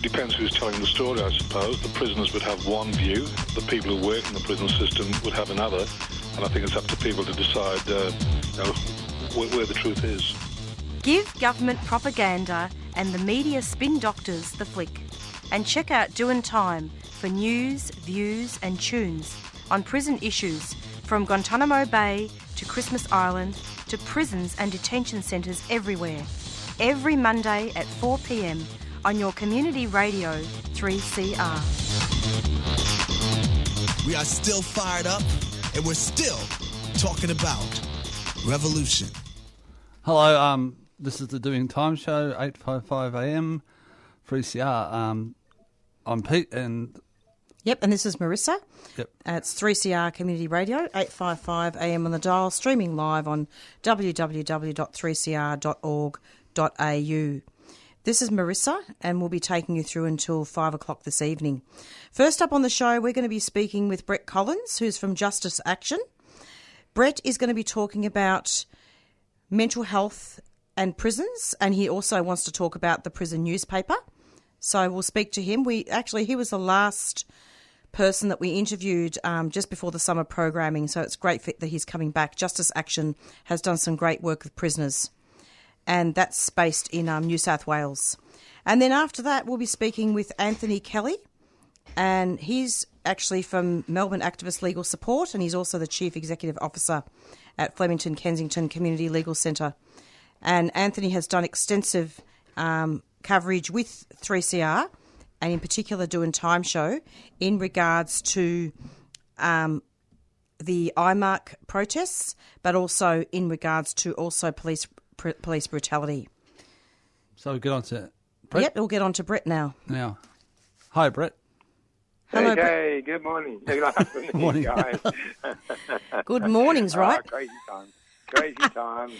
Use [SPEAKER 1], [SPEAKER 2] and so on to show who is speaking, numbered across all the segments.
[SPEAKER 1] It depends who's telling the story, I suppose. The prisoners would have one view, the people who work in the prison system would have another, and I think it's up to people to decide where the truth is.
[SPEAKER 2] Give government propaganda and the media spin doctors the flick. And check out Doin' Time for news, views and tunes on prison issues from Guantanamo Bay to Christmas Island to prisons and detention centres everywhere. Every Monday at 4 p.m. on your community radio 3CR.
[SPEAKER 3] We are still fired up and we're still talking about revolution.
[SPEAKER 4] Hello, this is the Doing Time Show, 8:55 a.m. 3CR. I'm Pete and...
[SPEAKER 2] Yep, and this is Marissa.
[SPEAKER 4] Yep.
[SPEAKER 2] It's 3CR Community Radio, 8:55 a.m. on the dial, streaming live on www.3cr.org.au. This is Marissa, and we'll be taking you through until 5 o'clock this evening. First up on the show, we're going to be speaking with Brett Collins, who's from Justice Action. Brett is going to be talking about mental health and prisons, and he also wants to talk about the prison newspaper. So we'll speak to him. He was the last person that we interviewed just before the summer programming, so it's great that he's coming back. Justice Action has done some great work with prisoners, and that's based in New South Wales. And then after that, we'll be speaking with Anthony Kelly, and he's actually from Melbourne Activist Legal Support, and he's also the Chief Executive Officer at Flemington Kensington Community Legal Centre. And Anthony has done extensive coverage with 3CR, and in particular Doing Time Show, in regards to the imarc protests, but also in regards to police brutality.
[SPEAKER 4] So we'll get on to Brett.
[SPEAKER 2] Yep, we'll get on to Brett now.
[SPEAKER 4] Hi, Brett.
[SPEAKER 2] Hello, Brett.
[SPEAKER 5] Hey, good morning. Good afternoon,
[SPEAKER 4] Morning.
[SPEAKER 5] guys.
[SPEAKER 2] Good mornings, right?
[SPEAKER 5] Crazy time. Crazy time.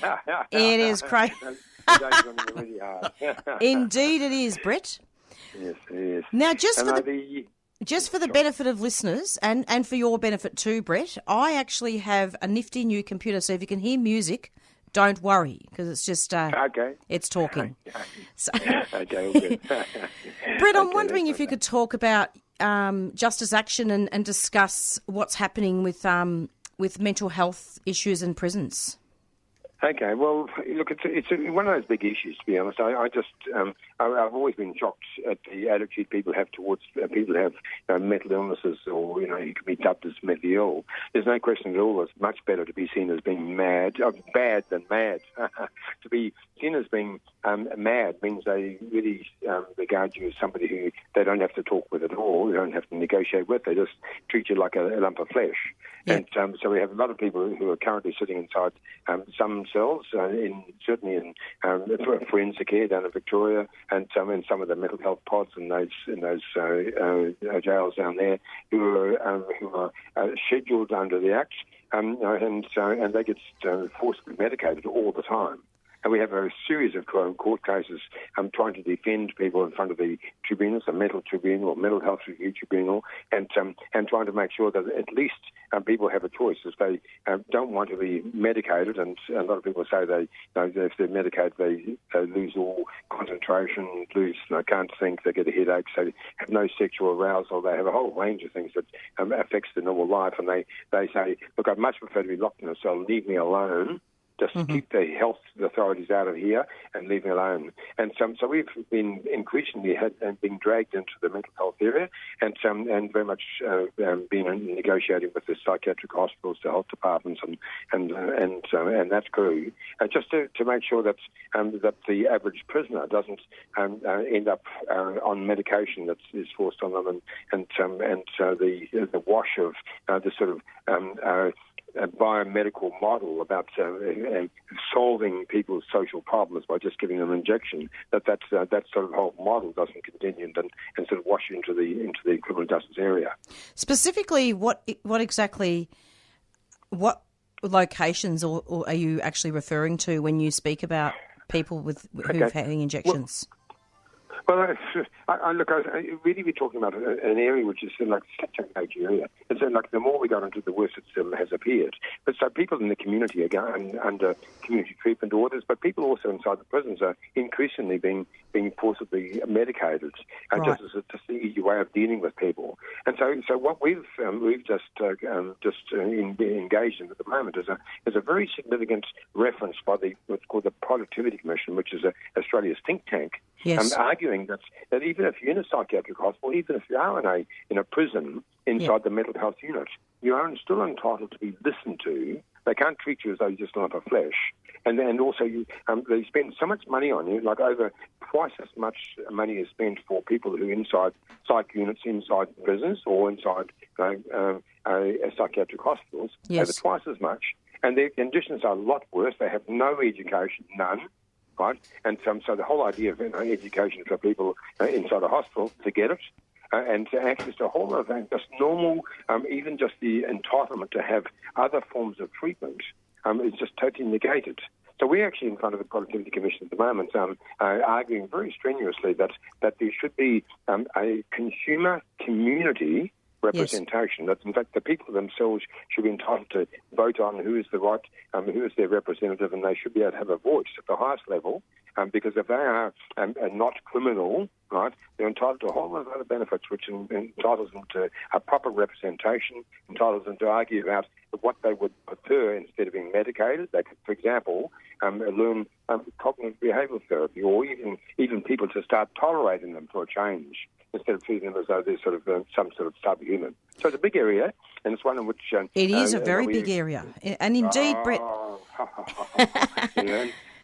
[SPEAKER 2] It is crazy.
[SPEAKER 5] Today's going to be really hard.
[SPEAKER 2] Indeed it is, Brett.
[SPEAKER 5] Yes, it is.
[SPEAKER 2] Now, just for the benefit of listeners and for your benefit too, Brett, I actually have a nifty new computer, so if you can hear music, don't worry, because it's just
[SPEAKER 5] okay.
[SPEAKER 2] It's talking. So,
[SPEAKER 5] Okay, all good.
[SPEAKER 2] Brett, I'm wondering if you could talk about Justice Action and discuss what's happening with mental health issues in prisons.
[SPEAKER 5] Okay, well, look, it's one of those big issues, to be honest. I've always been shocked at the attitude people have towards people who have mental illnesses, or, you can be dubbed as mentally ill. There's no question at all it's much better to be seen as being bad than mad. To be seen as being mad means they really regard you as somebody who they don't have to talk with at all, they don't have to negotiate with, they just treat you like a lump of flesh. Yeah. And so we have a lot of people who are currently sitting inside some cells, certainly in forensic care down in Victoria, and in some of the mental health pods in those jails down there, who are scheduled under the Act, and they get forcibly medicated all the time. And we have a series of court cases trying to defend people in front of the tribunals, the mental tribunal or mental health review tribunal, and trying to make sure that at least people have a choice if they don't want to be medicated. And a lot of people say if they're medicated, they lose all concentration, can't think, they get a headache, so they have no sexual arousal. They have a whole range of things that affects their normal life. And they say, look, I'd much prefer to be locked in a cell, leave me alone. Just keep the health authorities out of here and leave me alone. And so we've been increasingly being dragged into the mental health area, and very much been negotiating with the psychiatric hospitals, the health departments, and that crew, just to make sure that the average prisoner doesn't end up on medication that is forced on them, and so the wash of the sort of a biomedical model about solving people's social problems by just giving them an injection, that sort of whole model doesn't continue and sort of wash into the criminal justice area.
[SPEAKER 2] Specifically, what locations or are you actually referring to when you speak about people who've had injections?
[SPEAKER 5] Well, really we're talking about an area which is like such a major area. And so, like, the more we got into, the worse it has appeared. But so people in the community are going under community treatment orders, but people also inside the prisons are increasingly being forcibly medicated, just the easy way of dealing with people. And so what we've just engaged in at the moment is a very significant reference by what's called the Productivity Commission, which is Australia's think tank.
[SPEAKER 2] Yes.
[SPEAKER 5] Arguing that even if you're in a psychiatric hospital, even if you are in a prison inside the mental health unit, you are still entitled to be listened to. They can't treat you as though you're just not a flesh. And also they spend so much money on you, like over twice as much money is spent for people who are inside psych units, inside prisons or inside psychiatric hospitals, over twice as much. And their conditions are a lot worse. They have no education, none. Right? And so the whole idea of education for people inside a hospital, to get it, and to access to a whole lot of just normal, even just the entitlement to have other forms of treatment is just totally negated. So we're actually in front of the Productivity Commission at the moment, arguing very strenuously that there should be a consumer community representation. That in fact the people themselves should be entitled to vote on who is their representative, and they should be able to have a voice at the highest level. Because if they are not criminal, right, they're entitled to a whole lot of other benefits, which entitles them to a proper representation, entitles them to argue about what they would prefer instead of being medicated. They could, for example, learn cognitive behavioural therapy, or even people to start tolerating them for a change, instead of treating them as though they're sort of some sort of subhuman. So it's a big area, and it's one in which...
[SPEAKER 2] it is a very big area. And indeed, Brett...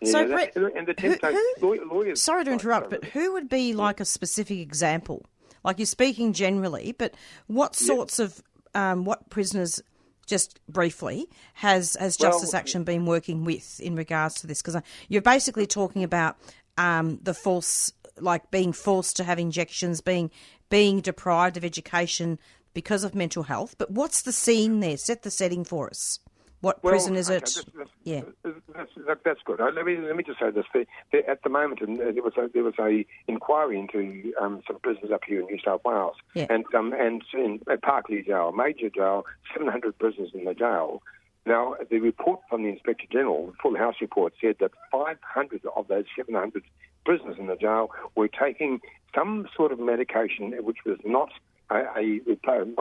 [SPEAKER 2] So, Brett,
[SPEAKER 5] and the lawyers...
[SPEAKER 2] Sorry to interrupt, but who would be like a specific example? Like, you're speaking generally, but what sorts of... what prisoners, just briefly, has Justice Action been working with in regards to this? Because you're basically talking about the false... like being forced to have injections, being deprived of education because of mental health. But what's the scene there? Set the setting for us. What prison is it?
[SPEAKER 5] That's good. Let me just say this. At the moment, there was a inquiry into some prisons up here in New South Wales, and at Parklea Jail, major jail, 700 prisoners in the jail. Now, the report from the Inspector General, the Full House report, said that 500 of those 700 prisoners in the jail were taking some sort of medication which was not a replacement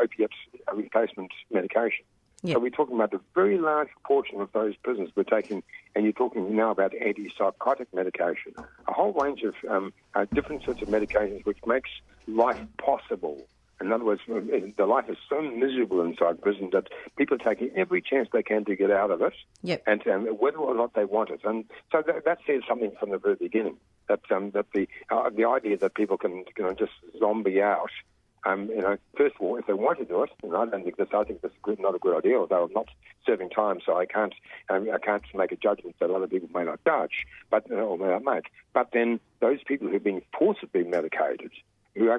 [SPEAKER 5] opiates, a replacement medication. Yep. So we're talking about a very large proportion of those prisoners were taking, and you're talking now about antipsychotic medication, a whole range of different sorts of medications which makes life possible. In other words, the life is so miserable inside prison that people are taking every chance they can to get out of it, and whether or not they want it. And so that says something from the very beginning, that the idea that people can just zombie out. First of all, if they want to do it, and I think this is not a good idea, although I'm not serving time, so I can't make a judgment that other people may not judge, or may not make. But then those people who've been forcibly medicated, who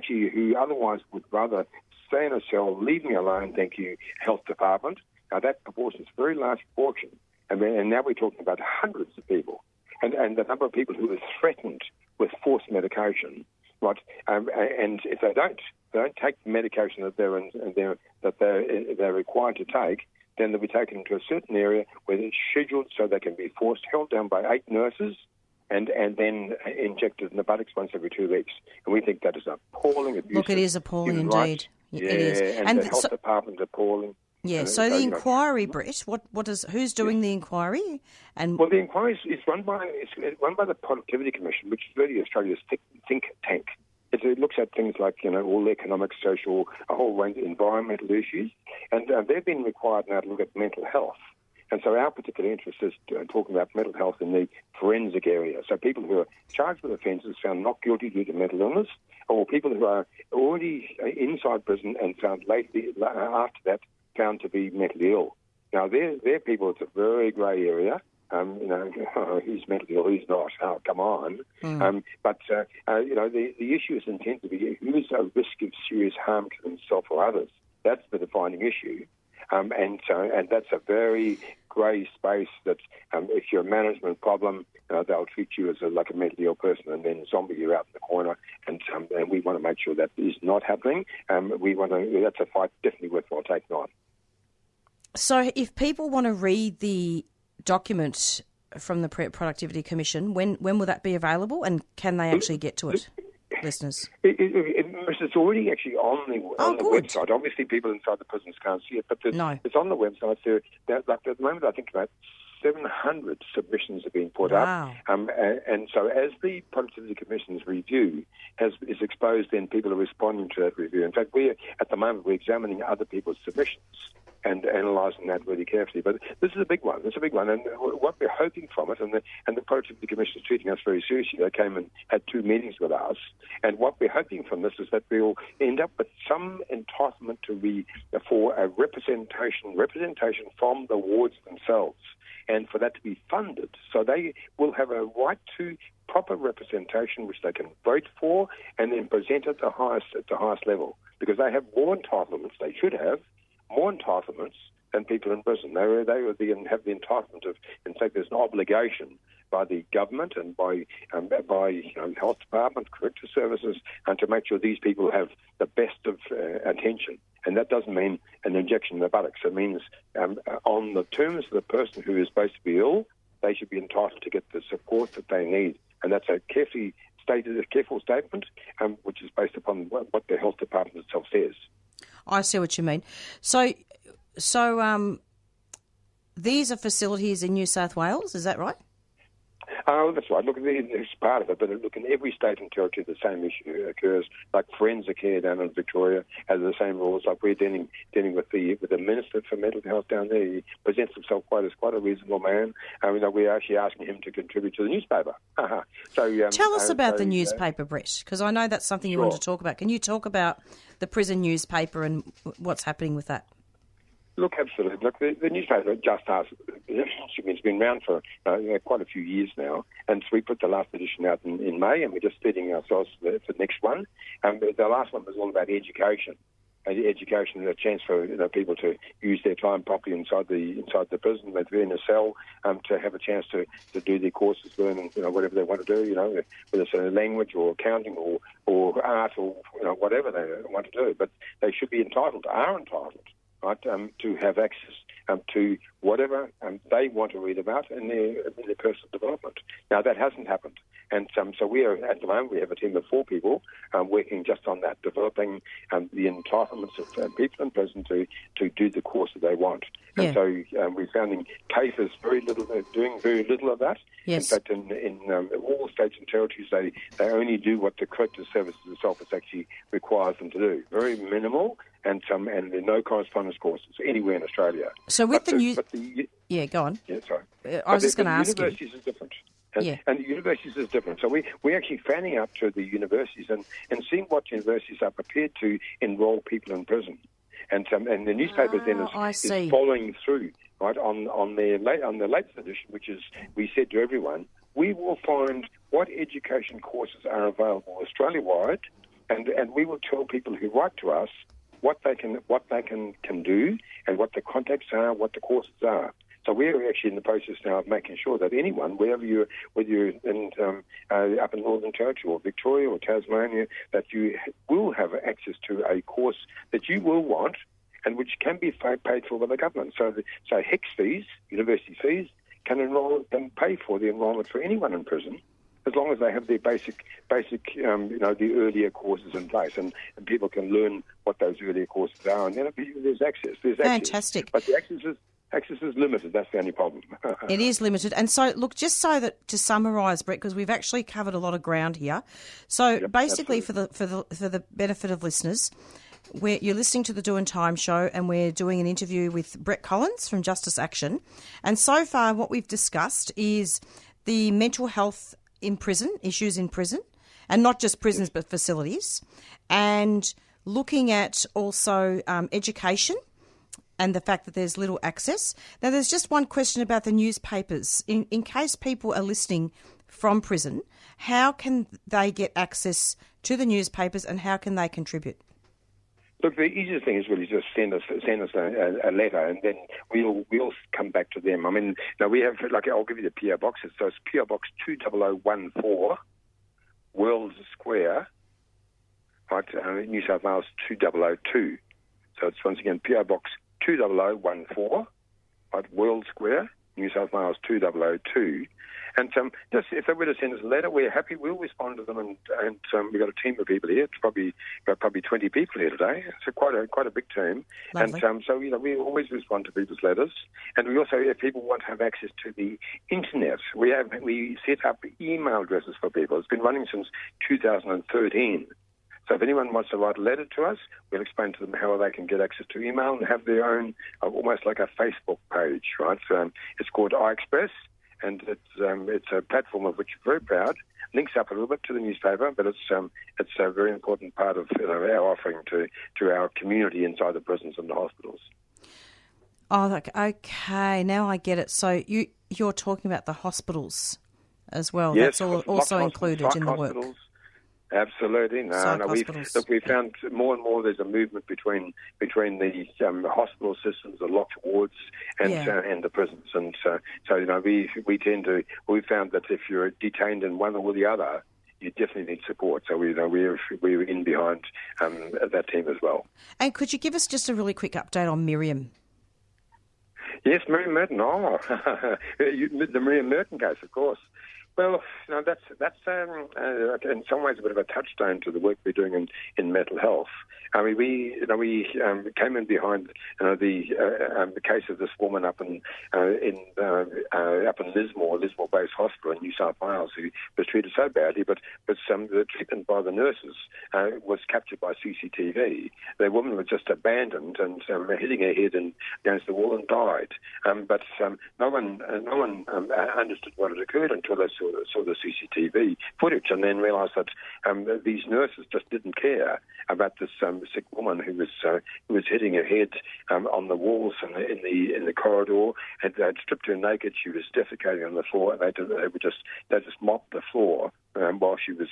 [SPEAKER 5] otherwise would rather stay in a cell, leave me alone, thank you, health department. Now that proportion is a very large proportion, and now we're talking about hundreds of people, and the number of people who are threatened with forced medication, right? And if they don't take the medication that they're required to take, then they'll be taken to a certain area where it's scheduled so they can be held down by 8 nurses. And then injected in the buttocks once every 2 weeks. And we think that is appalling abuse.
[SPEAKER 2] Look, it is appalling indeed. It is.
[SPEAKER 5] And the health department appalling.
[SPEAKER 2] Yeah, so the inquiry, Brett, who's doing the inquiry?
[SPEAKER 5] Well, the inquiry is run by the Productivity Commission, which is really Australia's think tank. It looks at things like, all economic, social, a whole range of environmental issues. And they've been required now to look at mental health. And so our particular interest is talking about mental health in the forensic area. So people who are charged with offences found not guilty due to mental illness, or people who are already inside prison and found after that found to be mentally ill. Now, they're people, it's a very grey area. Who's mentally ill, who's not? Oh, come on. But the issue is intended to be who is at risk of serious harm to themselves or others. That's the defining issue. And that's a very grey space that if you're a management problem, they'll treat you as like a mentally ill person and then zombie you out in the corner. And we want to make sure that is not happening. That's a fight definitely worthwhile taking on.
[SPEAKER 2] So if people want to read the document from the Productivity Commission, when will that be available, and can they actually get to it, listeners?
[SPEAKER 5] It's already actually on the website. Obviously, people inside the prisons can't see it, but it's on the website. At the moment, I think about 700 submissions have been put up. And so as the Productivity Commission's review is exposed, then people are responding to that review. In fact, at the moment, we're examining other people's submissions and analysing that really carefully. But this is a big one. It's a big one. And what we're hoping from it, and the Productivity Commission is treating us very seriously. They came and had 2 meetings with us. And what we're hoping from this is that we'll end up with some entitlement for a representation from the wards themselves, and for that to be funded. So they will have a right to proper representation which they can vote for and then present at the highest level, because they have more entitlements. They should have more entitlements than people in prison. They have the entitlement of, in fact, there's an obligation by the government and by health department, corrective services, and to make sure these people have the best of attention. And that doesn't mean an injection in the buttocks. It means on the terms of the person who is supposed to be ill, they should be entitled to get the support that they need. And that's a careful statement, which is based upon what the health department itself says.
[SPEAKER 2] I see what you mean. So these are facilities in New South Wales, is that right?
[SPEAKER 5] That's right. Look, it's part of it, but look, in every state and territory, the same issue occurs. Like forensic care down in Victoria has the same rules. Like we're dealing with the Minister for Mental Health down there. He presents himself as quite a reasonable man. We're actually asking him to contribute to the newspaper.
[SPEAKER 2] Tell us about the newspaper, Brett, because I know that's something you want to talk about. Can you talk about the prison newspaper and what's happening with that?
[SPEAKER 5] Look, absolutely. Look, the newspaper it's been around for quite a few years now, and so we put the last edition out in May, and we're just setting ourselves for the next one. The last one was all about education. Education and a chance for people to use their time properly inside the prison. They're in a cell to have a chance to do their courses, learn whatever they want to do. Whether it's a language or accounting or art or whatever they want to do. But they should be are entitled. Right, to have access to whatever they want to read about in their personal development. Now, that hasn't happened. And so we are, at the moment, we have a team of 4 people working just on that, developing the entitlements of people in prison to do the course that they want. Yeah. And so we found in cases doing very little of that.
[SPEAKER 2] Yes.
[SPEAKER 5] In fact, in all states and territories, they only do what the corrective services itself actually requires them to do. Very minimal. And there are no correspondence courses anywhere in Australia.
[SPEAKER 2] So with go on.
[SPEAKER 5] Yeah, sorry.
[SPEAKER 2] I was just going to ask you.
[SPEAKER 5] Universities is different. And the universities is different. So we're actually fanning out to the universities and seeing what universities are prepared to enrol people in prison. And the newspaper then is following through, right, on their latest edition, which is, we said to everyone, we will find what education courses are available Australia-wide, and we will tell people who write to us what they can do and what the contacts are, what the courses are. So we're actually in the process now of making sure that anyone, whether you're in up in Northern Territory or Victoria or Tasmania, that you will have access to a course that you will want and which can be paid for by the government. So HECS fees, university fees, can pay for the enrolment for anyone in prison, as long as they have their basic, the earlier courses in place, and people can learn what those earlier courses are, and then there's access.
[SPEAKER 2] Fantastic.
[SPEAKER 5] But the access is limited. That's the only problem.
[SPEAKER 2] It is limited. And so, look, just so that to summarise, Brett, because we've actually covered a lot of ground here. So basically, for the benefit of listeners, you're listening to the Doing Time show, and we're doing an interview with Brett Collins from Justice Action. And so far, what we've discussed is the mental health in prison, issues in prison, and not just prisons but facilities, and looking at also education and the fact that there's little access. Now, there's just one question about the newspapers. In case people are listening from prison, how can they get access to the newspapers and how can they contribute?
[SPEAKER 5] Look, the easiest thing is really just send us a letter, and then we'll come back to them. I mean, now we have, I'll give you the PO box. So it's PO Box 20014, World Square, right, New South Wales 2002. So it's once again PO Box 20014, right, World Square, New South Wales 2002. And just if they were to send us a letter, we're happy. We'll respond to them, and we've got a team of people here. It's probably 20 people here today. It's quite a big team.
[SPEAKER 2] Lovely.
[SPEAKER 5] And so we always respond to people's letters. And we also, if people want to have access to the internet, we set up email addresses for people. It's been running since 2013. So if anyone wants to write a letter to us, we'll explain to them how they can get access to email and have their own, almost like a Facebook page, right? So it's called iExpress. And it's a platform of which we're very proud. Links up a little bit to the newspaper, but it's a very important part of our offering to our community inside the prisons and the hospitals.
[SPEAKER 2] Oh, okay. Now I get it. So you're talking about the hospitals as well.
[SPEAKER 5] Yes,
[SPEAKER 2] that's also included in the work.
[SPEAKER 5] Absolutely. No, we found more and more there's a movement between the hospital systems, the locked wards, and the prisons. And so we found that if you're detained in one or the other, you definitely need support. So we're in behind that team as well. And
[SPEAKER 2] could you give us just a really quick update on Miriam?
[SPEAKER 5] Yes, Miriam Merton. Oh, the Miriam Merton case, of course. Well, that's in some ways a bit of a touchstone to the work we're doing in mental health. I mean, we came in behind the case of this woman up in Lismore-based hospital in New South Wales, who was treated so badly, but the treatment by the nurses was captured by CCTV. The woman was just abandoned and hitting her head against the wall and died. But no one understood what had occurred until they saw the CCTV footage, and then realised that these nurses just didn't care about this sick woman who was hitting her head on the walls and in the corridor, and they'd stripped her naked. She was defecating on the floor, and they just mopped the floor while she was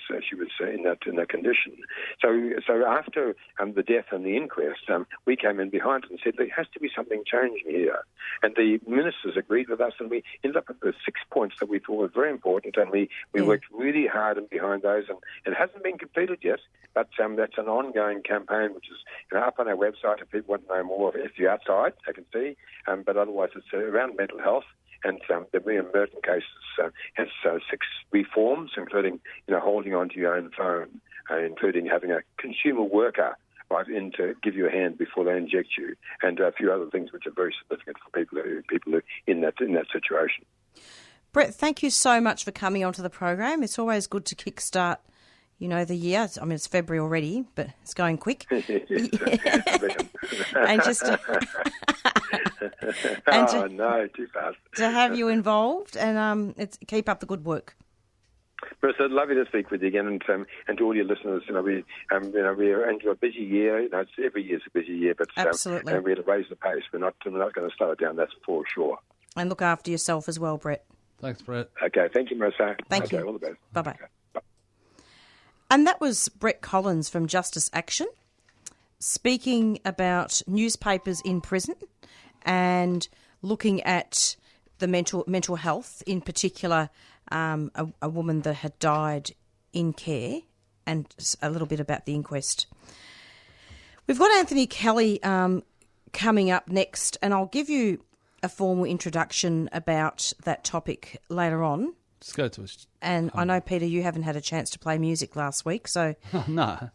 [SPEAKER 5] in that condition. So after the death and the inquest, we came in behind and said there has to be something changing here, and the ministers agreed with us, and we ended up with the 6 points that we thought were very important, and we worked really hard and behind those, and it hasn't been completed yet, but that's an ongoing campaign which is up on our website. If people want to know more, if you're outside, they can see, but otherwise it's around mental health. And the Miriam Merton case has 6 reforms, including holding onto your own phone, including having a consumer worker right in to give you a hand before they inject you, and a few other things which are very significant for people who are in that situation.
[SPEAKER 2] Brett, thank you so much for coming onto the program. It's always good to kickstart the year. I mean, it's February already, but it's going quick. And just
[SPEAKER 5] too fast.
[SPEAKER 2] To have you involved, and keep up the good work.
[SPEAKER 5] Marissa, lovely to speak with you again, and to all your listeners. We're into a busy year. Every year's a busy year, but
[SPEAKER 2] absolutely,
[SPEAKER 5] we're to raise the pace. We're not going to slow it down. That's for sure.
[SPEAKER 2] And look after yourself as well, Brett.
[SPEAKER 4] Thanks, Brett.
[SPEAKER 5] Okay, thank you, Marissa.
[SPEAKER 2] Thank you.
[SPEAKER 5] All the best.
[SPEAKER 2] Bye-bye.
[SPEAKER 5] Okay, bye.
[SPEAKER 2] And that was Brett Collins from Justice Action, speaking about newspapers in prison and looking at the mental health, in particular, a woman that had died in care, and a little bit about the inquest. We've got Anthony Kelly coming up next, and I'll give you a formal introduction about that topic later on.
[SPEAKER 4] Let's go to it.
[SPEAKER 2] And I know, Peter, you haven't had a chance to play music last week, so
[SPEAKER 4] no.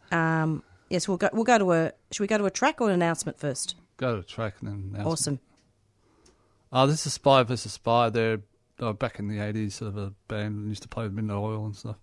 [SPEAKER 2] Yes, we'll go to a. Should we go to a track or an announcement first?
[SPEAKER 4] Go to a track and then announcement.
[SPEAKER 2] Awesome.
[SPEAKER 4] This is Spy vs. Spy. They were back in the 80s, sort of a band that used to play with Midnight Oil and stuff.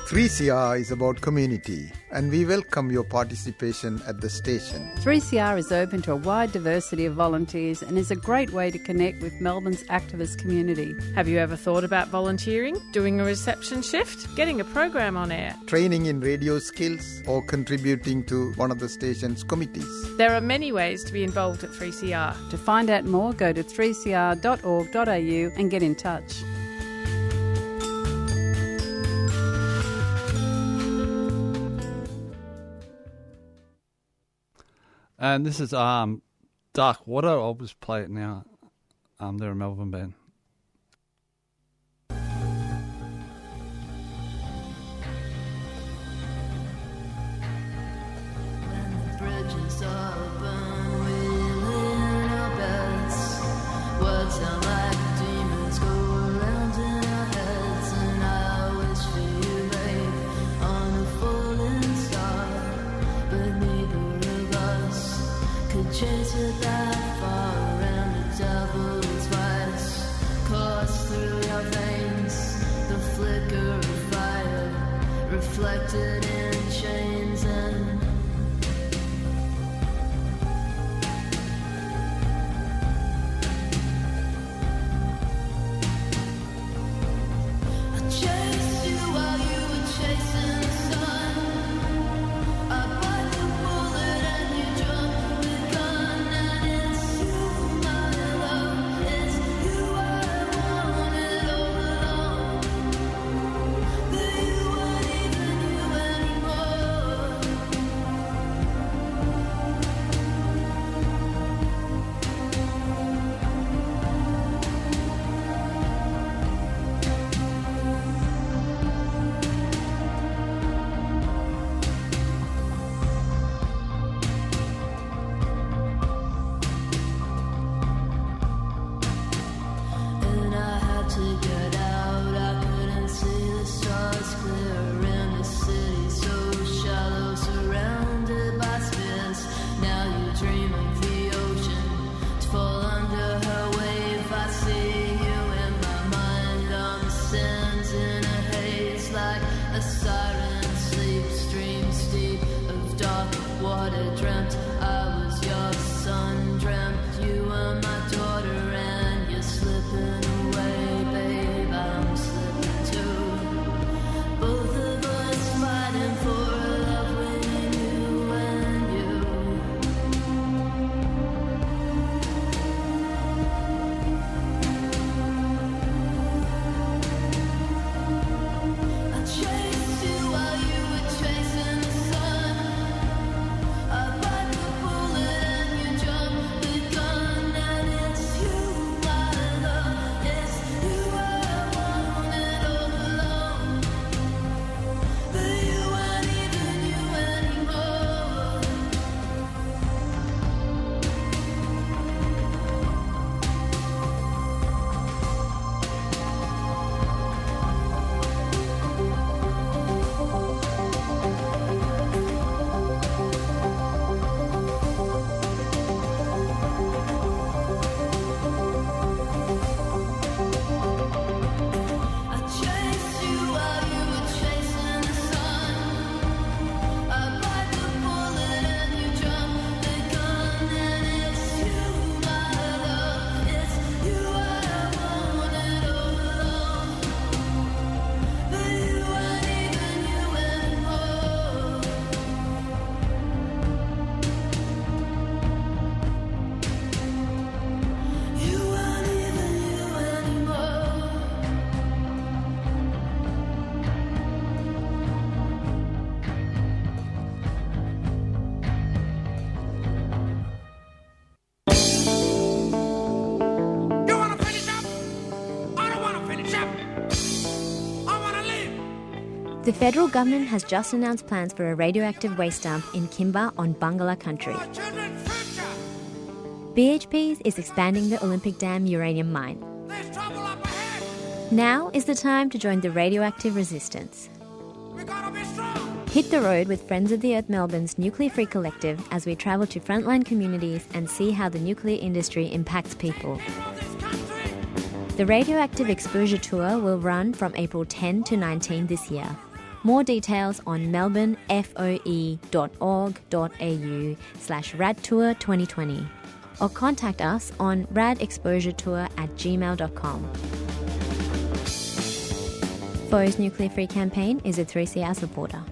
[SPEAKER 6] 3CR is about community, and we welcome your participation at the station.
[SPEAKER 7] 3CR is open to a wide diversity of volunteers and is a great way to connect with Melbourne's activist community.
[SPEAKER 8] Have you ever thought about volunteering, doing a reception shift, getting a program on air?
[SPEAKER 6] Training in radio skills or contributing to one of the station's committees.
[SPEAKER 8] There are many ways to be involved at 3CR.
[SPEAKER 7] To find out more, go to 3cr.org.au and get in touch.
[SPEAKER 4] And this is Dark Water. I'll just play it now. They're a Melbourne band.
[SPEAKER 9] Chase it that far around the devil's vice. Course through your veins, the flicker of fire reflected in chains and I chased you while you were chasing the sun. I bite the bullet and you jump the gun, and it's you, my love, it's you I wanted all along. But you weren't even you anymore. And I had to get out, I couldn't see the stars clear in the city so shallow, surrounded by space. Now you dream of the ocean to fall under her wave. I see you in my mind on the sands in a haze, like a siren sleeps, dreams deep of dark water. Dreamt I was your son, dreamt you were my daughter, and you're slipping away, babe, I'm slipping too. Both of us fighting for a love we knew and you. I chased you while you were chasing the sun. I bite the bullet and you jump the gun, and it's you, my love, it's you I wanted all along. But you weren't even you anymore. I chased you while you were chasing the sun. I bite the bullet and you jump the gun, and it's you, my love, it's you I wanted all along. But you weren't even you anymore. You weren't even you anymore.
[SPEAKER 10] You want to finish up? I don't want to finish up. I want to live.
[SPEAKER 11] The federal government has just announced plans for a radioactive waste dump in Kimba on Bangala country.
[SPEAKER 10] Our children's future.
[SPEAKER 11] BHP is expanding the Olympic Dam uranium mine.
[SPEAKER 10] There's trouble up ahead.
[SPEAKER 11] Now is the time to join the radioactive resistance.
[SPEAKER 10] We gotta be strong.
[SPEAKER 11] Hit the road with Friends of the Earth Melbourne's Nuclear Free Collective as we travel to frontline communities and see how the nuclear industry impacts people.
[SPEAKER 10] People of this country.
[SPEAKER 11] The Radioactive Exposure Tour will run from April 10 to 19 this year. More details on melbournefoe.org.au/radtour2020 or contact us on radexposuretour@gmail.com. FOE's Nuclear Free campaign is a 3CR supporter.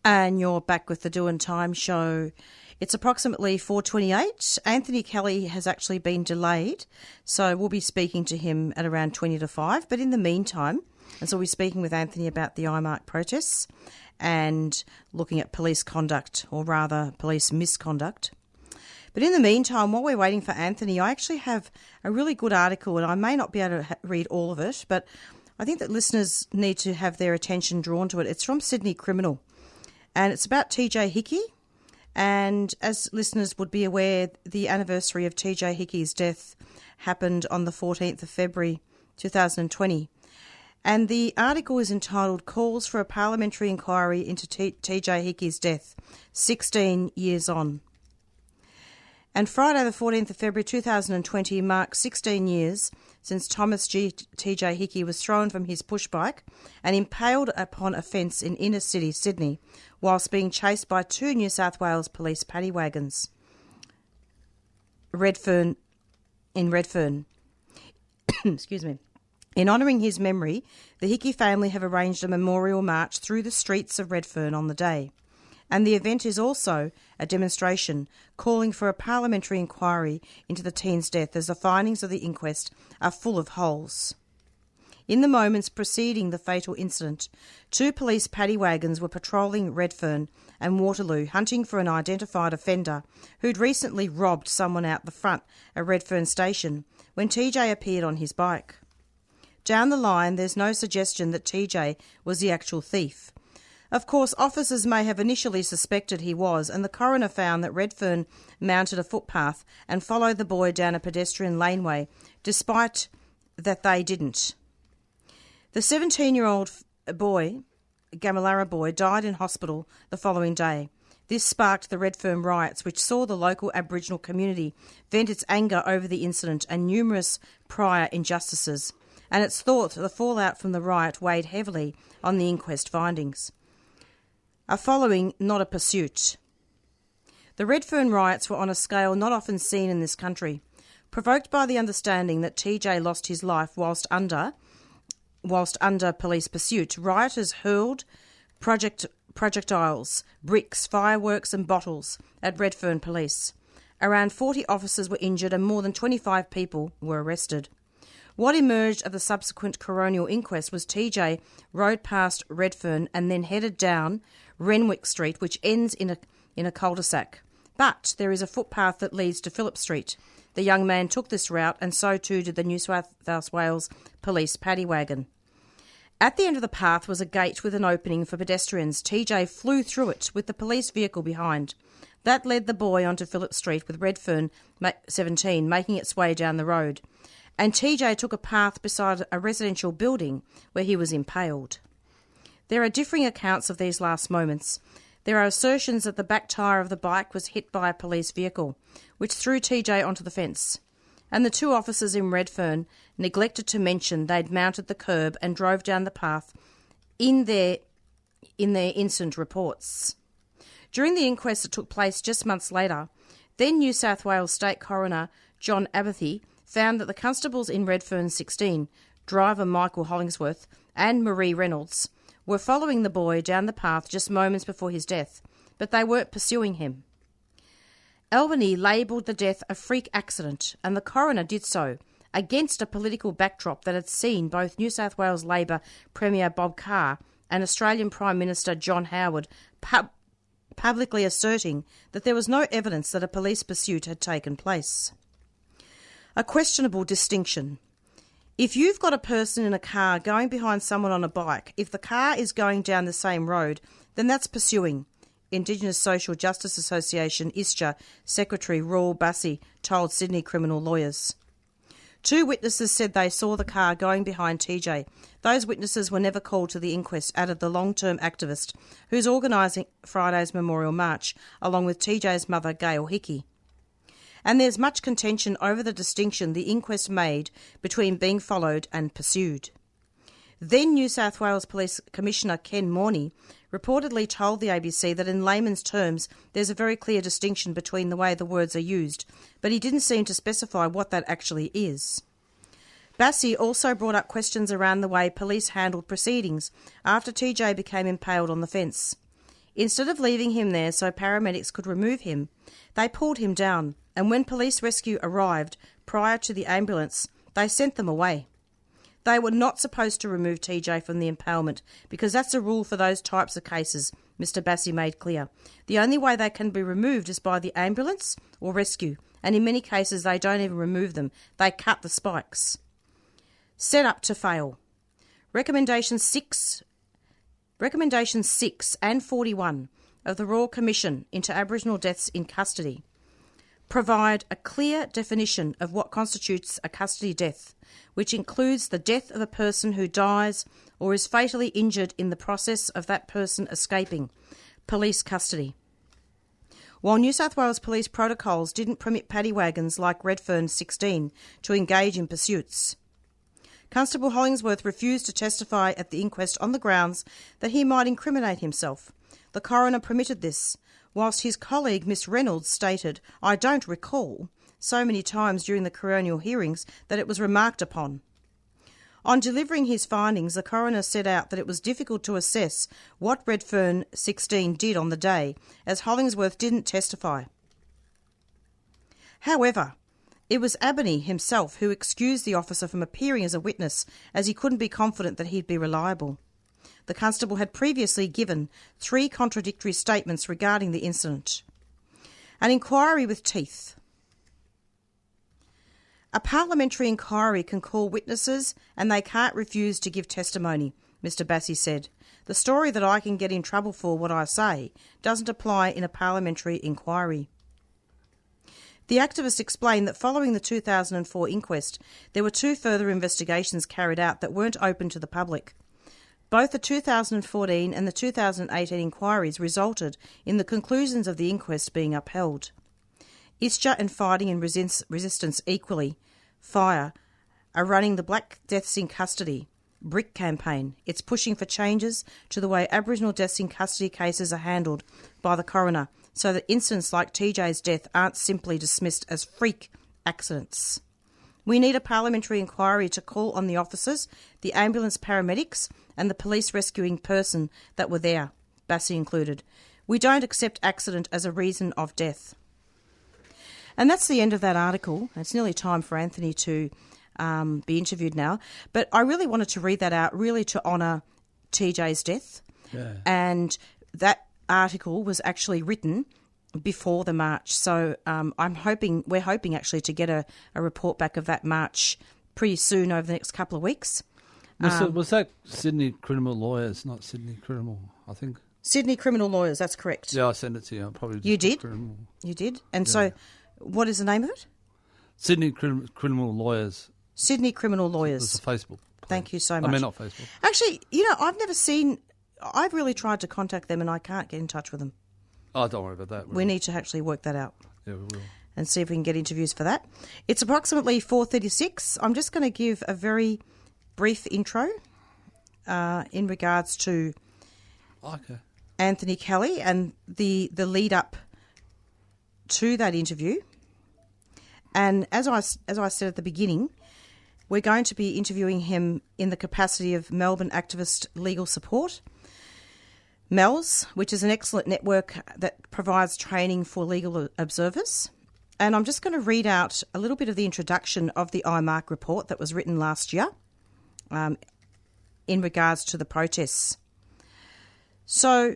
[SPEAKER 2] And you're back with the Doing Time show. It's approximately 4:28. Anthony Kelly has actually been delayed, so we'll be speaking to him at around 20 to 5. But in the meantime, and so we'll be speaking with Anthony about the imarc protests and looking at police conduct, or rather police misconduct. But in the meantime, while we're waiting for Anthony, I actually have a really good article, and I may not be able to read all of it, but I think that listeners need to have their attention drawn to it. It's from Sydney Criminal, and it's about TJ Hickey. And as listeners would be aware, the anniversary of TJ Hickey's death happened on the 14th of February 2020. And the article is entitled "Calls for a Parliamentary Inquiry into TJ Hickey's Death, 16 Years On." And Friday the 14th of February 2020 marks 16 years since Thomas TJ Hickey was thrown from his pushbike and impaled upon a fence in inner city Sydney whilst being chased by two New South Wales police paddy wagons. Redfern. Excuse me. In honouring his memory, the Hickey family have arranged a memorial march through the streets of Redfern on the day. And the event is also a demonstration calling for a parliamentary inquiry into the teen's death, as the findings of the inquest are full of holes. In the moments preceding the fatal incident, two police paddy wagons were patrolling Redfern and Waterloo, hunting for an identified offender who'd recently robbed someone out the front at Redfern station when TJ appeared on his bike. Down the line, there's no suggestion that TJ was the actual thief. Of course, officers may have initially suspected he was, and the coroner found that Redfern mounted a footpath and followed the boy down a pedestrian laneway, despite that they didn't. The 17-year-old boy, Gamilarra boy, died in hospital the following day. This sparked the Redfern riots, which saw the local Aboriginal community vent its anger over the incident and numerous prior injustices, and it's thought the fallout from the riot weighed heavily on the inquest findings. A following, not a pursuit. The Redfern riots were on a scale not often seen in this country, provoked by the understanding that TJ lost his life whilst under police pursuit. Rioters hurled projectiles, bricks, fireworks and bottles at Redfern police. Around 40 officers were injured and more than 25 people were arrested. What emerged of the subsequent coronial inquest was TJ rode past Redfern and then headed down Renwick Street, which ends in a cul-de-sac. But there is a footpath that leads to Phillip Street. The young man took this route, and so too did the New South Wales police paddy wagon. At the end of the path was a gate with an opening for pedestrians. TJ flew through it with the police vehicle behind. That led the boy onto Phillip Street, with Redfern 17 making its way down the road. And TJ took a path beside a residential building where he was impaled. There are differing accounts of these last moments. There are assertions that the back tyre of the bike was hit by a police vehicle, which threw TJ onto the fence. And the two officers in Redfern neglected to mention they'd mounted the curb and drove down the path in their incident reports. During the inquest that took place just months later, then New South Wales State Coroner John Abathy found that the constables in Redfern 16, driver Michael Hollingsworth and Marie Reynolds, were following the boy down the path just moments before his death, but they weren't pursuing him. Albany labelled the death a freak accident, and the coroner did so, against a political backdrop that had seen both New South Wales Labor Premier Bob Carr and Australian Prime Minister John Howard publicly asserting that there was no evidence that a police pursuit had taken place. A questionable distinction. If you've got a person in a car going behind someone on a bike, if the car is going down the same road, then that's pursuing. Indigenous Social Justice Association, ISJA, Secretary Raul Bassi told Sydney criminal lawyers. Two witnesses said they saw the car going behind TJ. Those witnesses were never called to the inquest, added the long-term activist who's organising Friday's Memorial March, along with TJ's mother, Gail Hickey. and there's much contention over the distinction the inquest made between being followed and pursued. Then New South Wales Police Commissioner Ken Morney reportedly told the ABC that in layman's terms there's a very clear distinction between the way the words are used, but he didn't seem to specify what that actually is. Bassi also brought up questions around the way police handled proceedings after TJ became impaled on the fence. Instead of leaving him there so paramedics could remove him, they pulled him down, and when police rescue arrived prior to the ambulance, they sent them away. They were not supposed to remove TJ from the impalement because that's a rule for those types of cases, Mr Bassi made clear. The only way they can be removed is by the ambulance or rescue, and in many cases they don't even remove them. They cut the spikes. Set up to fail. Recommendations 6 and 41 of the Royal Commission into Aboriginal Deaths in Custody provide a clear definition of what constitutes a custody death, which includes the death of a person who dies or is fatally injured in the process of that person escaping police custody. While New South Wales police protocols didn't permit paddy wagons like Redfern 16 to engage in pursuits, Constable Hollingsworth refused to testify at the inquest on the grounds that he might incriminate himself. The coroner permitted this, whilst his colleague Miss Reynolds stated, "I don't recall," so many times during the coronial hearings that it was remarked upon. On delivering his findings, the coroner set out that it was difficult to assess what Redfern 16 did on the day, as Hollingsworth didn't testify. However, it was Abney himself who excused the officer from appearing as a witness, as he couldn't be confident that he'd be reliable. The constable had previously given 3 contradictory statements regarding the incident. An inquiry with teeth. A parliamentary inquiry can call witnesses and they can't refuse to give testimony, Mr Bassi said. The story that I can get in trouble for what I say doesn't apply in a parliamentary inquiry. The activist explained that following the 2004 inquest, there were 2 further investigations carried out that weren't open to the public. Both the 2014 and the 2018 inquiries resulted in the conclusions of the inquest being upheld. ISJA and Fighting and Resistance Equally, FIRE, are running the Black Deaths in Custody BRIC campaign. It's pushing for changes to the way Aboriginal deaths in custody cases are handled by the coroner, so that incidents like TJ's death aren't simply dismissed as freak accidents. We need a parliamentary inquiry to call on the officers, the ambulance paramedics and the police rescuing person that were there, Bassi included. We don't accept accident as a reason of death. And that's the end of that article. It's nearly time for Anthony to be interviewed now. But I really wanted to read that out, really to honour TJ's death.
[SPEAKER 4] Yeah.
[SPEAKER 2] And that article was actually written before the march. So we're hoping actually to get a report back of that march pretty soon over the next couple of weeks.
[SPEAKER 4] Was that Sydney Criminal Lawyers, not Sydney Criminal, I think?
[SPEAKER 2] Sydney Criminal Lawyers, that's correct.
[SPEAKER 4] Yeah, I sent it to you. I probably
[SPEAKER 2] You did?
[SPEAKER 4] Criminal.
[SPEAKER 2] You did? And
[SPEAKER 4] Yeah.
[SPEAKER 2] so what is the name of it?
[SPEAKER 4] Sydney Criminal Lawyers.
[SPEAKER 2] Sydney Criminal Lawyers.
[SPEAKER 4] It's a Facebook page.
[SPEAKER 2] Thank you so much.
[SPEAKER 4] I mean, not Facebook.
[SPEAKER 2] Actually, I've really tried to contact them and I can't get in touch with them.
[SPEAKER 4] Oh, don't worry about that.
[SPEAKER 2] We need to actually work that out.
[SPEAKER 4] Yeah, we will.
[SPEAKER 2] And see if we can get interviews for that. It's approximately 4:36. I'm just going to give a very brief intro in regards to Anthony Kelly and the lead up to that interview. And as I said at the beginning, we're going to be interviewing him in the capacity of Melbourne Activist Legal Support, MELS, which is an excellent network that provides training for legal observers. And I'm just going to read out a little bit of the introduction of the imarc report that was written last year in regards to the protests. So,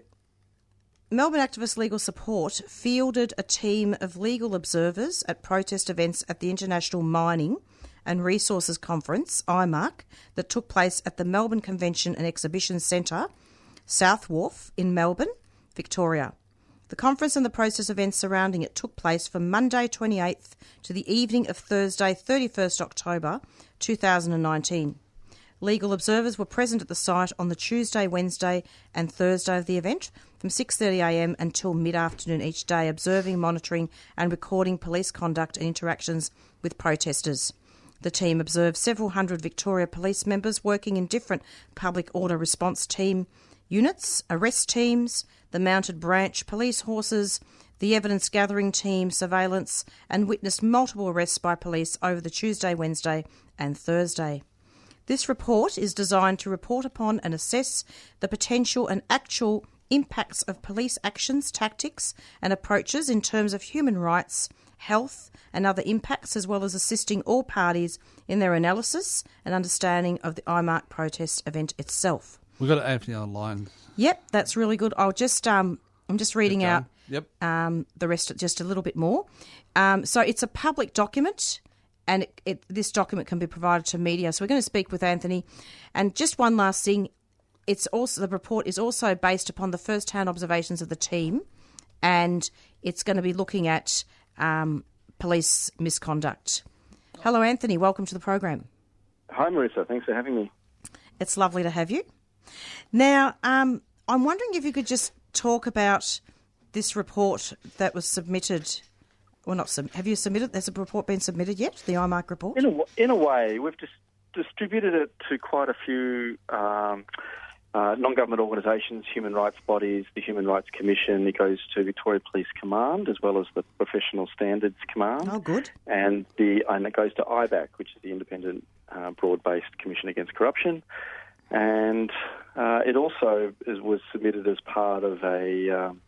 [SPEAKER 2] Melbourne Activist Legal Support fielded a team of legal observers at protest events at the International Mining and Resources Conference, imarc, that took place at the Melbourne Convention and Exhibition Centre, South Wharf in Melbourne, Victoria. The conference and the protest events surrounding it took place from Monday 28th to the evening of Thursday 31st October 2019. Legal observers were present at the site on the Tuesday, Wednesday and Thursday of the event from 6:30am until mid-afternoon each day, observing, monitoring and recording police conduct and interactions with protesters. The team observed several hundred Victoria Police members working in different public order response team units, arrest teams, the mounted branch police horses, the evidence gathering team, surveillance, and witnessed multiple arrests by police over the Tuesday, Wednesday and Thursday. This report is designed to report upon and assess the potential and actual impacts of police actions, tactics and approaches in terms of human rights, health and other impacts, as well as assisting all parties in their analysis and understanding of the imarc protest event itself.
[SPEAKER 4] We've got Anthony online.
[SPEAKER 2] Yep, that's really good. I'm just reading out
[SPEAKER 4] Yep.
[SPEAKER 2] the rest just a little bit more. So it's a public document, and this document can be provided to media. So we're going to speak with Anthony. And just one last thing, the report is also based upon the first-hand observations of the team, and it's going to be looking at police misconduct. Hello, Anthony. Welcome to the program.
[SPEAKER 12] Hi, Marissa. Thanks for having me.
[SPEAKER 2] It's lovely to have you. Now, I'm wondering if you could just talk about this report that was submitted. Well, have you submitted? Has a report been submitted yet? The imarc report.
[SPEAKER 12] In a way, we've just distributed it to quite a few non-government organisations, human rights bodies, the Human Rights Commission. It goes to Victoria Police Command as well as the Professional Standards Command.
[SPEAKER 2] Oh, good.
[SPEAKER 12] And it goes to ibarc, which is the Independent Broad-Based Commission Against Corruption. And it also was submitted as part of an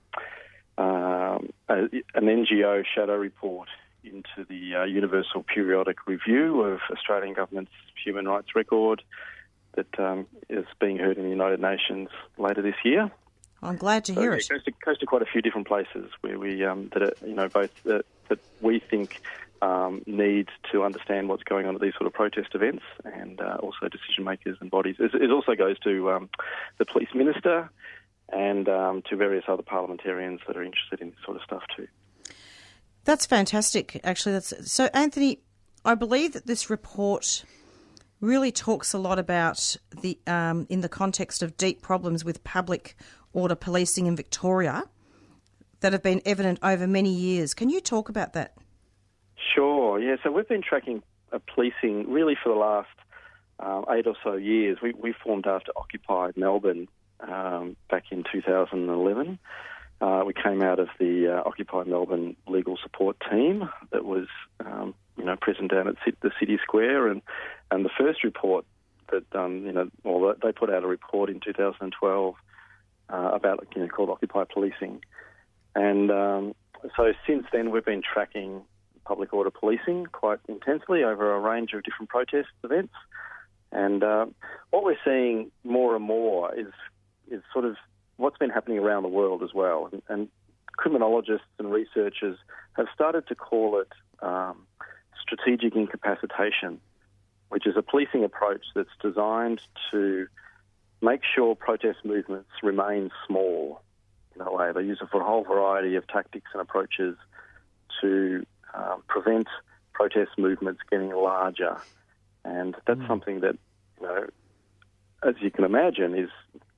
[SPEAKER 12] NGO shadow report into the Universal Periodic Review of Australian Government's human rights record that is being heard in the United Nations later this year.
[SPEAKER 2] I'm glad to hear it.
[SPEAKER 12] It goes to quite a few different places where we that we think need to understand what's going on at these sort of protest events, and also decision makers and bodies. It also goes to the police minister and to various other parliamentarians that are interested in this sort of stuff too.
[SPEAKER 2] That's fantastic, actually. So, Anthony, I believe that this report really talks a lot about the in the context of deep problems with public order policing in Victoria that have been evident over many years. Can you talk about that?
[SPEAKER 12] Sure, yeah. So we've been tracking policing really for the last 8 or so years. We formed after Occupy Melbourne back in 2011. We came out of the Occupy Melbourne legal support team that was present down at the City Square, and the first report that they put out a report in 2012 about called Occupy Policing, and so since then we've been tracking public order policing quite intensely over a range of different protest events, and what we're seeing more and more is sort of what's been happening around the world as well, and criminologists and researchers have started to call it strategic incapacitation, which is a policing approach that's designed to make sure protest movements remain small in a way. They use a whole variety of tactics and approaches to prevent protest movements getting larger. And that's something that, as you can imagine, is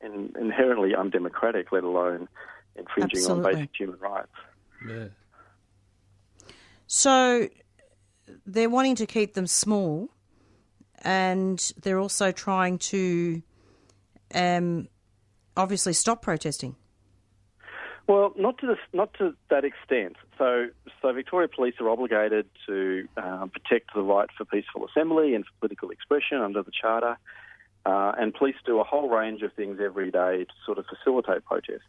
[SPEAKER 12] inherently undemocratic, let alone infringing on basic human rights.
[SPEAKER 4] Yeah.
[SPEAKER 2] So they're wanting to keep them small, and they're also trying to obviously stop protesting.
[SPEAKER 12] Well, not to that extent. So Victoria Police are obligated to protect the right for peaceful assembly and for political expression under the Charter, and police do a whole range of things every day to sort of facilitate protests.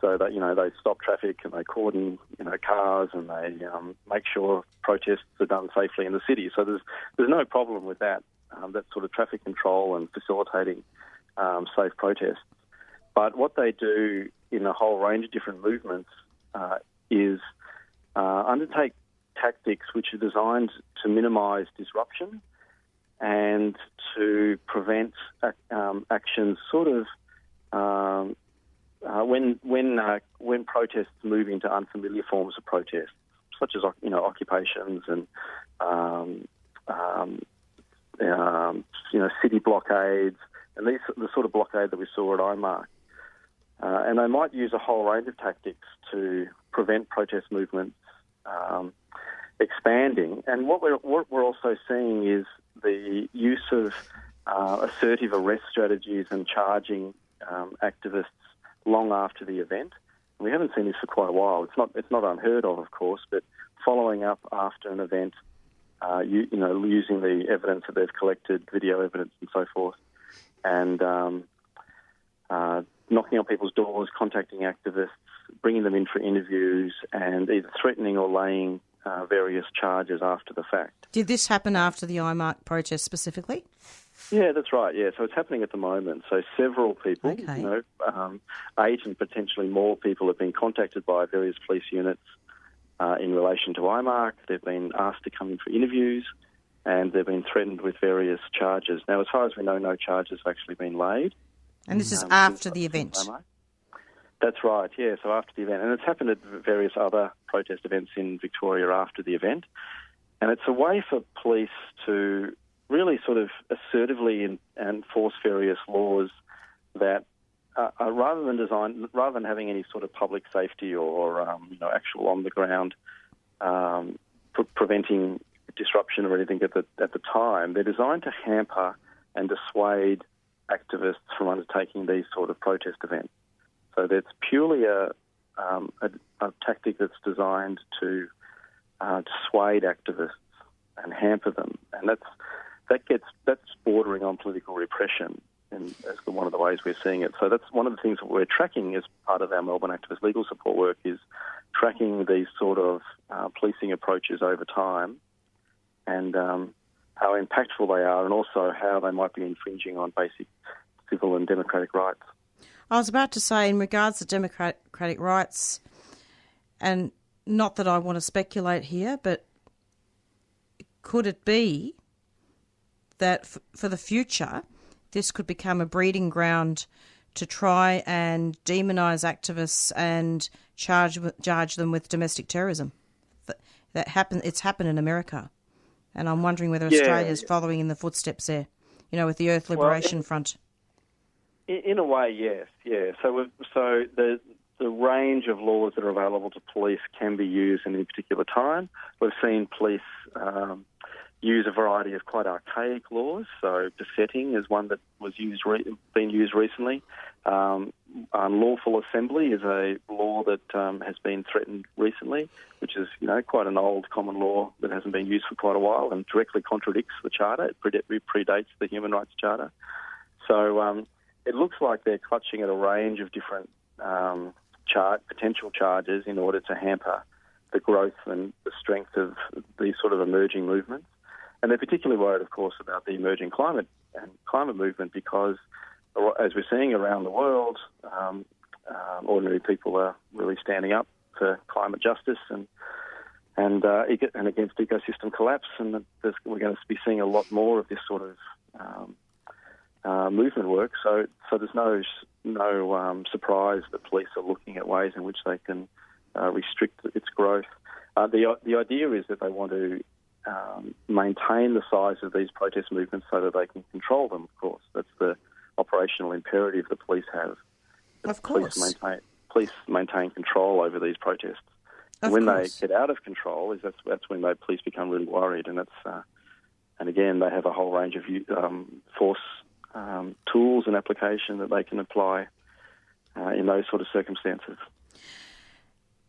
[SPEAKER 12] So that they stop traffic and they cordon cars and they make sure protests are done safely in the city. So there's no problem with that sort of traffic control and facilitating safe protests. But what they do in a whole range of different movements is undertake tactics which are designed to minimise disruption and to prevent actions sort of when protests move into unfamiliar forms of protest, such as occupations and city blockades, and the sort of blockade that we saw at imarc. And they might use a whole range of tactics to prevent protest movements expanding. And what we're also seeing is the use of assertive arrest strategies and charging activists long after the event. We haven't seen this for quite a while. It's not unheard of course, but following up after an event, using the evidence that they've collected, video evidence and so forth, and knocking on people's doors, contacting activists, bringing them in for interviews, and either threatening or laying various charges after the fact.
[SPEAKER 2] Did this happen after the imarc protest specifically?
[SPEAKER 12] Yeah, that's right. Yeah, so it's happening at the moment. So several people, 8 and potentially more people have been contacted by various police units in relation to imarc. They've been asked to come in for interviews, and they've been threatened with various charges. Now, as far as we know, no charges have actually been laid.
[SPEAKER 2] And this is after the event?
[SPEAKER 12] That's right, yeah, so after the event. And it's happened at various other protest events in Victoria after the event. And it's a way for police to really sort of assertively enforce various laws that rather than having any sort of public safety or actual on the ground preventing disruption or anything at the time, they're designed to hamper and dissuade activists from undertaking these sort of protest events. So that's purely a tactic that's designed to dissuade activists and hamper them, and that's bordering on political repression, and as one of the ways we're seeing it. So that's one of the things that we're tracking as part of our Melbourne activist legal support work, is tracking these sort of policing approaches over time, and how impactful they are, and also how they might be infringing on basic civil and democratic rights.
[SPEAKER 2] I was about to say, in regards to democratic rights, and not that I want to speculate here, but could it be that for the future this could become a breeding ground to try and demonise activists and charge them with domestic terrorism? It's happened in America, and I'm wondering whether Australia is following in the footsteps there, with the Earth Liberation Front.
[SPEAKER 12] In a way, yes, yeah. So the range of laws that are available to police can be used in any particular time. We've seen police use a variety of quite archaic laws. So besetting is one that was been used recently. Unlawful assembly is a law that has been threatened recently, which is quite an old common law that hasn't been used for quite a while and directly contradicts the Charter. It predates the Human Rights Charter. So it looks like they're clutching at a range of different potential charges in order to hamper the growth and the strength of these sort of emerging movements. And they're particularly worried, of course, about the emerging climate movement because, as we're seeing around the world, ordinary people are really standing up for climate justice and against ecosystem collapse. And we're going to be seeing a lot more of this sort of movement work. So there's no surprise that police are looking at ways in which they can restrict its growth. The idea is that they want to maintain the size of these protest movements so that they can control them, of course. That's the operational imperative the police have.
[SPEAKER 2] Of course.
[SPEAKER 12] Police maintain control over these protests. And when they get out of control, that's when the police become really worried. And and again, they have a whole range of force tools and application that they can apply in those sort of circumstances.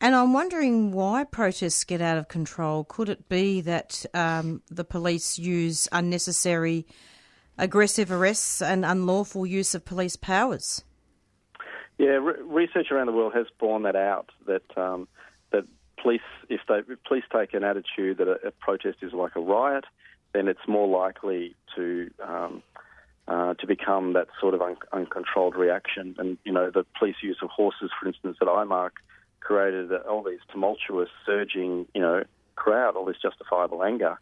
[SPEAKER 2] And I'm wondering why protests get out of control. Could it be that the police use unnecessary aggressive arrests and unlawful use of police powers?
[SPEAKER 12] Yeah, research around the world has borne that out, that police, if police take an attitude that a protest is like a riot, then it's more likely to become that sort of uncontrolled reaction. And, the police use of horses, for instance, at imarc, created all these tumultuous, surging, crowd, all this justifiable anger,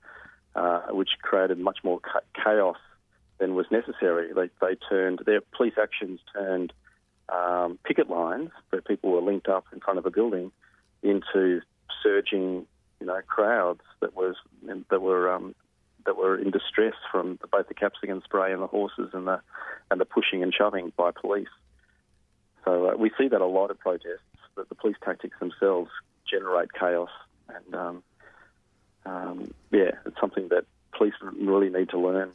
[SPEAKER 12] which created much more chaos than was necessary. Their police actions turned picket lines where people were linked up in front of a building into surging, crowds that were in distress from both the capsicum spray and the horses and the pushing and shoving by police. So we see that a lot at protests, that the police tactics themselves generate chaos. And, it's something that police really need to learn,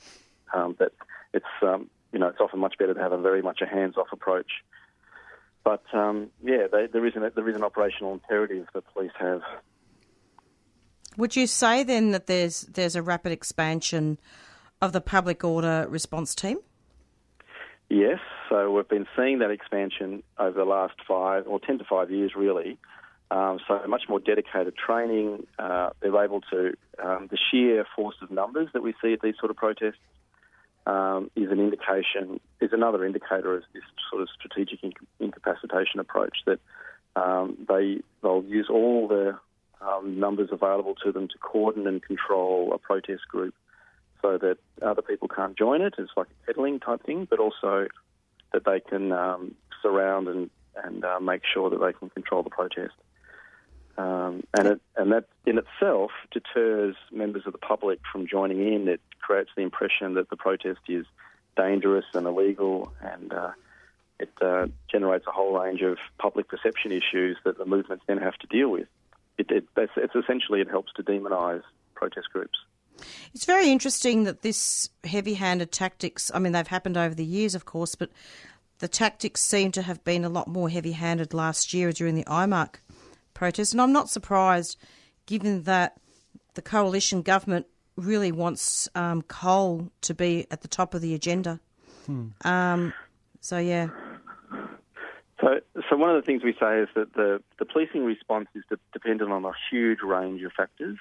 [SPEAKER 12] that it's, it's often much better to have very much a hands-off approach. But, there is an operational imperative that police have.
[SPEAKER 2] Would you say then that there's a rapid expansion of the public order response team?
[SPEAKER 12] Yes, so we've been seeing that expansion over the last 10 to 5 years, really. So much more dedicated training. They're able to, the sheer force of numbers that we see at these sort of protests is another indicator of this sort of strategic incapacitation approach, that they'll use all the numbers available to them to cordon and control a protest group so that other people can't join it. It's like a peddling type thing, but also that they can surround and make sure that they can control the protest. And that in itself deters members of the public from joining in. It creates the impression that the protest is dangerous and illegal, and it generates a whole range of public perception issues that the movements then have to deal with. It's essentially, it helps to demonise protest groups.
[SPEAKER 2] It's very interesting that this heavy-handed tactics, I mean, they've happened over the years, of course, but the tactics seem to have been a lot more heavy-handed last year during the imarc protest. And I'm not surprised, given that the coalition government really wants coal to be at the top of the agenda. So, yeah.
[SPEAKER 12] So one of the things we say is that the policing response is dependent on a huge range of factors.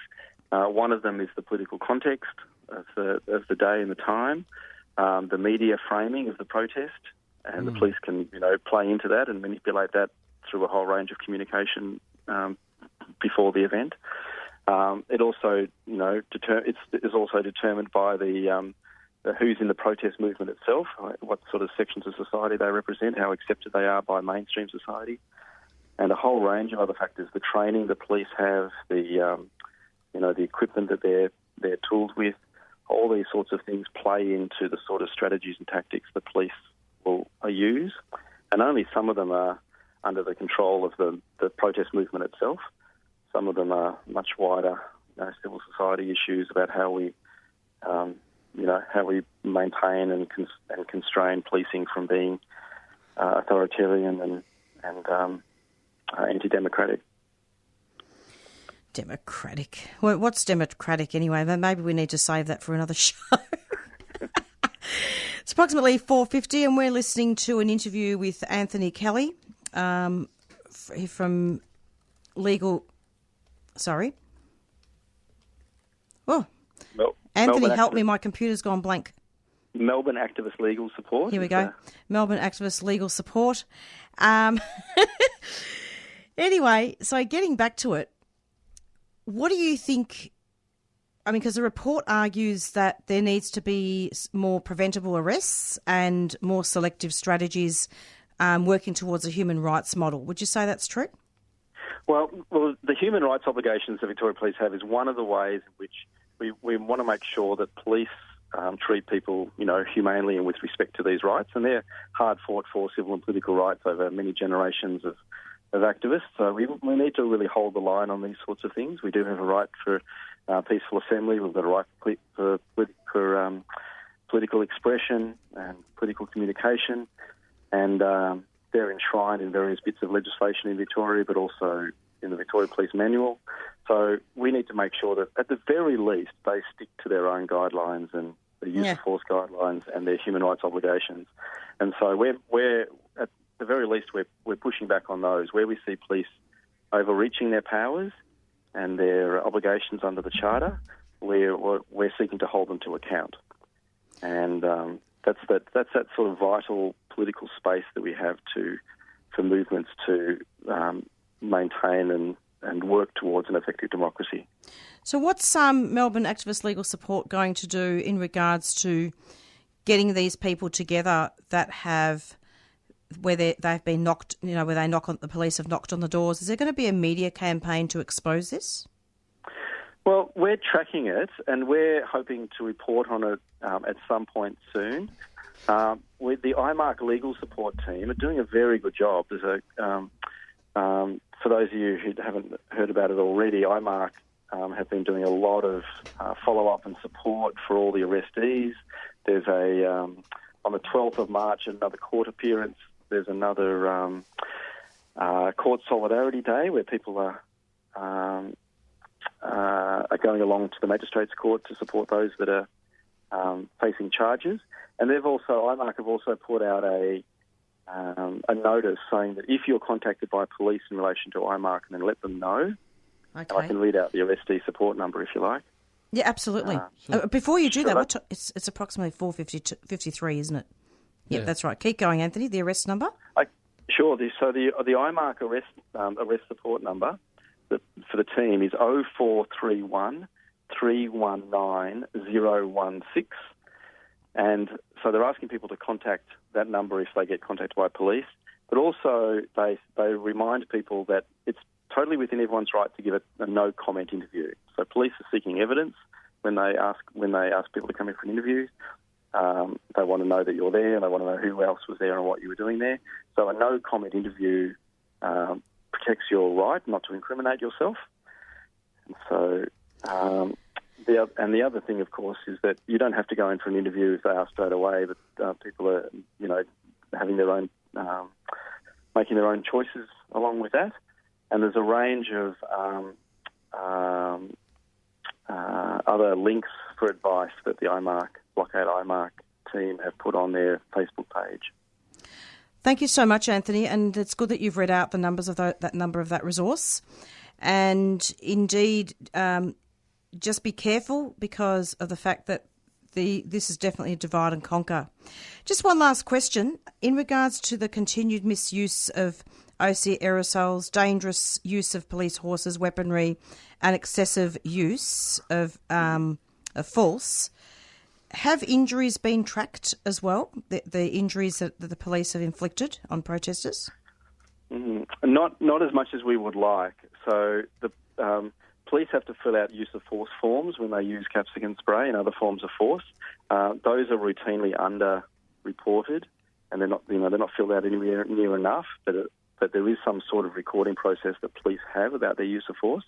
[SPEAKER 12] One of them is the political context of the day and the time, the media framing of the protest, and the police can play into that and manipulate that through a whole range of communication before the event. It also is also determined by the who's in the protest movement itself, what sort of sections of society they represent, how accepted they are by mainstream society, and a whole range of other factors. The training the police have, the equipment that they're tooled with, all these sorts of things play into the sort of strategies and tactics the police will use, and only some of them are under the control of the protest movement itself. Some of them are much wider civil society issues about how we maintain and constrain policing from being authoritarian and anti-democratic.
[SPEAKER 2] Democratic. Well, what's democratic anyway? Maybe we need to save that for another show. It's approximately 4:50 and we're listening to an interview with Anthony Kelly from legal... Sorry? Oh, Anthony, help me. My computer's gone blank.
[SPEAKER 12] Melbourne Activist Legal Support.
[SPEAKER 2] Here we go. Melbourne Activist Legal Support. Anyway, so getting back to it, what do you think? I mean, because the report argues that there needs to be more preventable arrests and more selective strategies working towards a human rights model. Would you say that's true?
[SPEAKER 12] Well, the human rights obligations that Victoria Police have is one of the ways in which we want to make sure that police treat people, humanely and with respect to these rights. And they're hard fought for civil and political rights over many generations of activists. So we need to really hold the line on these sorts of things. We do have a right for peaceful assembly. We've got a right for political expression and political communication. And they're enshrined in various bits of legislation in Victoria, but also in the Victoria Police Manual. So we need to make sure that at the very least they stick to their own guidelines and the use of force guidelines and their human rights obligations. And so we're at the very least we're pushing back on those where we see police overreaching their powers and their obligations under the Charter. We're seeking to hold them to account, and that's that sort of vital political space that we have for movements to maintain and work towards an effective democracy.
[SPEAKER 2] So what's Melbourne Activist Legal Support going to do in regards to getting these people together that where they've been knocked, where the police have knocked on the doors? Is there going to be a media campaign to expose this?
[SPEAKER 12] Well, we're tracking it, and we're hoping to report on it at some point soon. With the imarc legal support team are doing a very good job. There's for those of you who haven't heard about it already, imarc have been doing a lot of follow-up and support for all the arrestees. There's on the 12th of March, another court appearance. There's another Court Solidarity Day where people are going along to the Magistrates Court to support those that are facing charges. And imarc have also put out a notice saying that if you're contacted by police in relation to imarc, then let them know.
[SPEAKER 2] Okay.
[SPEAKER 12] I can read out the arrestee support number if you like.
[SPEAKER 2] Yeah, absolutely. Before you do that, it's approximately 4:53, isn't it? Yep, that's right. Keep going, Anthony. The arrest number?
[SPEAKER 12] Sure. The imarc arrest support number for the team is 0431 319 016. And so they're asking people to contact that number if they get contacted by police. But also they remind people that it's totally within everyone's right to give a no-comment interview. So police are seeking evidence when they ask people to come in for an interview. They want to know that you're there, and they want to know who else was there and what you were doing there. So a no-comment interview protects your right not to incriminate yourself. And so the other thing, of course, is that you don't have to go in for an interview if they ask straight away. But people are, having their own, making their own choices along with that. And there's a range of other links for advice that the Blockade imarc team have put on their Facebook page.
[SPEAKER 2] Thank you so much, Anthony, and it's good that you've read out the numbers of that number of that resource. And indeed, just be careful because of the fact that this is definitely a divide and conquer. Just one last question in regards to the continued misuse of OC aerosols, dangerous use of police horses, weaponry, and excessive use of force. Have injuries been tracked as well? The injuries that the police have inflicted on protesters?
[SPEAKER 12] Not as much as we would like. So the police have to fill out use of force forms when they use capsicum spray and other forms of force. Those are routinely under-reported, and they're not filled out anywhere near enough. But there is some sort of recording process that police have about their use of force.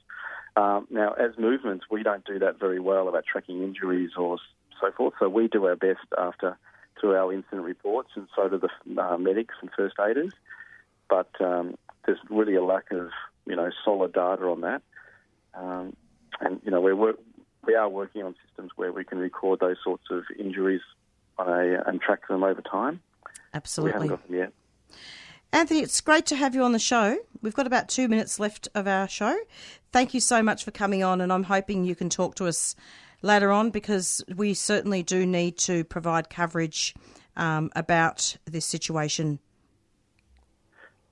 [SPEAKER 12] Now, as movements, we don't do that very well about tracking injuries or so forth. So we do our best through our incident reports, and so do the medics and first aiders. But there's really a lack of solid data on that. And we are working on systems where we can record those sorts of injuries and track them over time.
[SPEAKER 2] Absolutely.
[SPEAKER 12] We haven't got them yet.
[SPEAKER 2] Anthony, it's great to have you on the show. We've got about 2 minutes left of our show. Thank you so much for coming on, and I'm hoping you can talk to us later on because we certainly do need to provide coverage about this situation.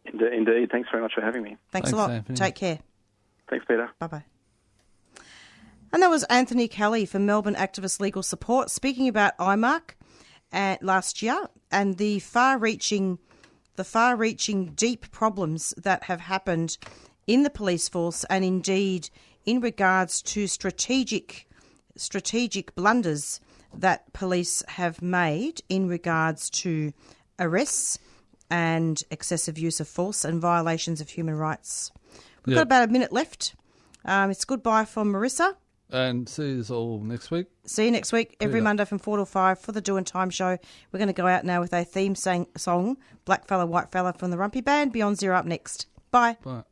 [SPEAKER 12] Indeed. Thanks very much for having me.
[SPEAKER 2] Thanks a lot. Anthony. Take care.
[SPEAKER 12] Thanks, Peter.
[SPEAKER 2] Bye-bye. And that was Anthony Kelly from Melbourne Activist Legal Support speaking about imarc last year and the far-reaching deep problems that have happened in the police force and indeed in regards to strategic blunders that police have made in regards to arrests and excessive use of force and violations of human rights. We've got about a minute left. It's goodbye from Marissa.
[SPEAKER 4] And see you all next week.
[SPEAKER 2] See you next week, every Monday from 4 to 5 for the Doing Time show. We're going to go out now with a theme song, Black Fella, White Fella from the Rumpy Band. Beyond Zero up next. Bye.
[SPEAKER 4] Bye.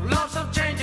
[SPEAKER 10] Lots of change.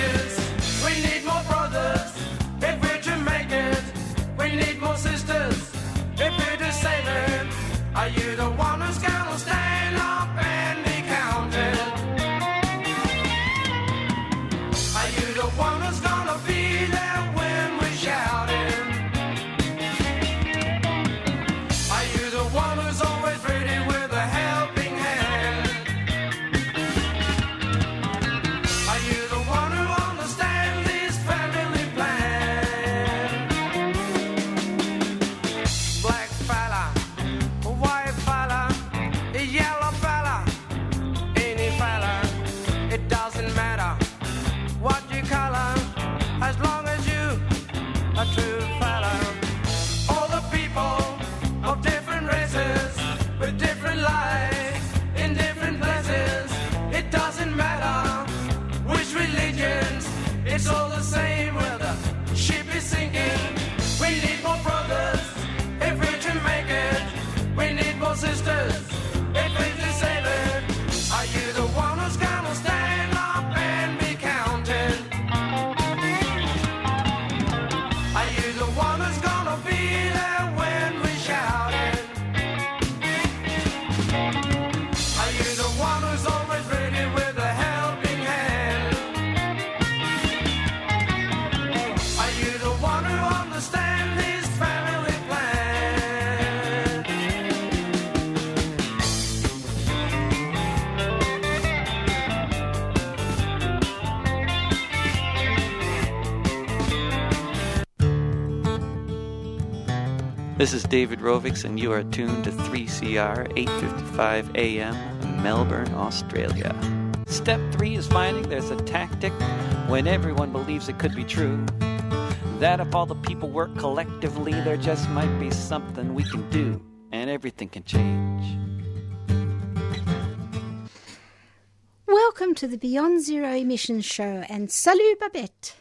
[SPEAKER 13] This is David Rovix, and you are tuned to 3CR 8:55 AM, Melbourne, Australia. Step 3 is finding there's a tactic when everyone believes it could be true. That if all the people work collectively, there just might be something we can do, and everything can change.
[SPEAKER 14] Welcome to the Beyond Zero Emissions Show, and salut Babette.